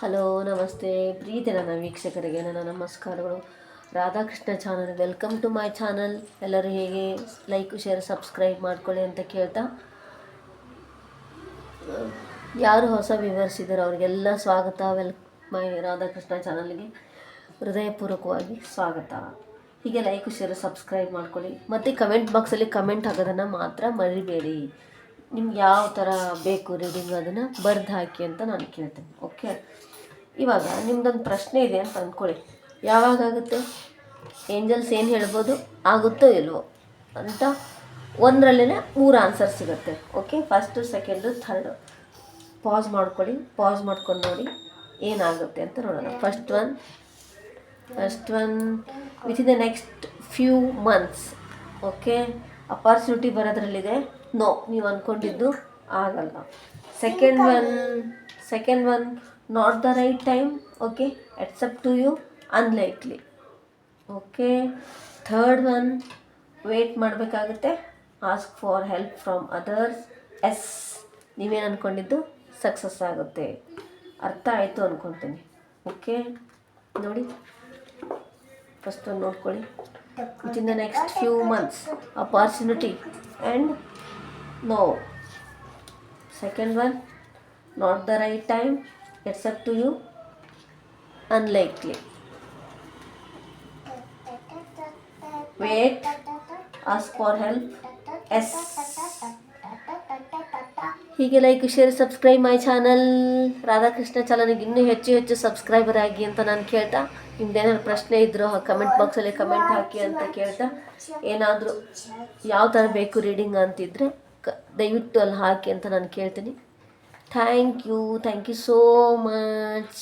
Hello ನಮಸ್ತೆ ಪ್ರೀತಿ ನನ್ನ ವೀಕ್ಷಕರಿಗೆ ನನ್ನ ನಮಸ್ಕಾರಗಳು. Radhakrishna channel, welcome to my channel. ಎಲ್ಲರೂ ಹೇಗೆ ಲೈಕ್ ಶೇರ್ ಸಬ್ಸ್ಕ್ರೈಬ್ ಮಾಡ್ಕೊಳ್ಳಿ ಅಂತ ಕೇಳ್ತಾ, ಯಾರು ಹೊಸ ವ್ಯೂವರ್ಸ್ ಇದ್ದಾರೋ ಅವರಿಗೆಲ್ಲ ಸ್ವಾಗತ. ಮೈ ರಾಧಾಕೃಷ್ಣ ಚಾನಲ್ಗೆ ಹೃದಯಪೂರ್ವಕವಾಗಿ ಸ್ವಾಗತ. ಹೀಗೆ ಲೈಕ್ ಶೇರ್ ಸಬ್ಸ್ಕ್ರೈಬ್ ಮಾಡ್ಕೊಳ್ಳಿ ಮತ್ತು ಕಮೆಂಟ್ ಬಾಕ್ಸಲ್ಲಿ ಕಮೆಂಟ್ ಆಗೋದನ್ನು ಮಾತ್ರ ಮರಿಬೇಡಿ. ನಿಮ್ಗೆ ಯಾವ ಥರ ಬೇಕು ರೀಡಿಂಗ್ ಅದನ್ನು ಬರೆದು ಹಾಕಿ ಅಂತ ನಾನು ಕೇಳ್ತೇನೆ. ಓಕೆ, ಇವಾಗ ನಿಮ್ದೊಂದು ಪ್ರಶ್ನೆ ಇದೆ ಅಂತ ಅಂದ್ಕೊಳ್ಳಿ. ಯಾವಾಗುತ್ತೆ ಏಂಜಲ್ಸ್ ಏನು ಹೇಳ್ಬೋದು, ಆಗುತ್ತೋ ಇಲ್ವೋ ಅಂತ ಒಂದರಲ್ಲೇ 3 ಆನ್ಸರ್ ಸಿಗುತ್ತೆ. Okay, first second third pass ಮಾಡ್ಕೊಳ್ಳಿ. ಪಾಸ್ ಮಾಡ್ಕೊಂಡು ನೋಡಿ ಏನಾಗುತ್ತೆ ಅಂತ ನೋಡೋಣ. First one with in the next few months. Okay, opportunity ಬರೋದ್ರಲ್ಲಿದೆ. ನೋ, ನೀವು ಅಂದ್ಕೊಂಡಿದ್ದು ಆಗಲ್ಲ. Second one not the right time. Okay, accept to you, unlikely. Okay, third one wait ಮಾಡಬೇಕಾಗುತ್ತೆ. Ask for help from others. Yes, ನೀವೇನು ಅಂದ್ಕೊಂಡಿದ್ದು success ಆಗುತ್ತೆ. ಅರ್ಥ ಆಯಿತು ಅಂದ್ಕೊತೀನಿ. ಓಕೆ, ನೋಡಿ ಫಸ್ಟ್ ಒಂದು ನೋಡ್ಕೊಳ್ಳಿ. With in the next few months opportunity and no. Second one not the right time, accept to you, unlikely. Wait, ask for help. Yes. ಹೀಗೆ like share subscribe my channel. Radhakrishna ಚಾನಲ್ಗೆ ಇನ್ನೂ ಹೆಚ್ಚು subscriber ಆಗಿ ಅಂತ ನಾನು ಕೇಳ್ತಾ, ನಿಮ್ದೇನಾದ್ರು ಪ್ರಶ್ನೆ ಇದ್ದರೂ ಕಮೆಂಟ್ ಬಾಕ್ಸಲ್ಲಿ ಕಮೆಂಟ್ ಹಾಕಿ ಅಂತ ಕೇಳ್ತಾ, ಏನಾದರೂ ಯಾವ ಥರ ಬೇಕು ರೀಡಿಂಗ್ ಅಂತಿದ್ರೆ ದಯವಿಟ್ಟು ಅಲ್ಲಿ ಹಾಕಿ ಅಂತ ನಾನು ಕೇಳ್ತೀನಿ. Thank you so much.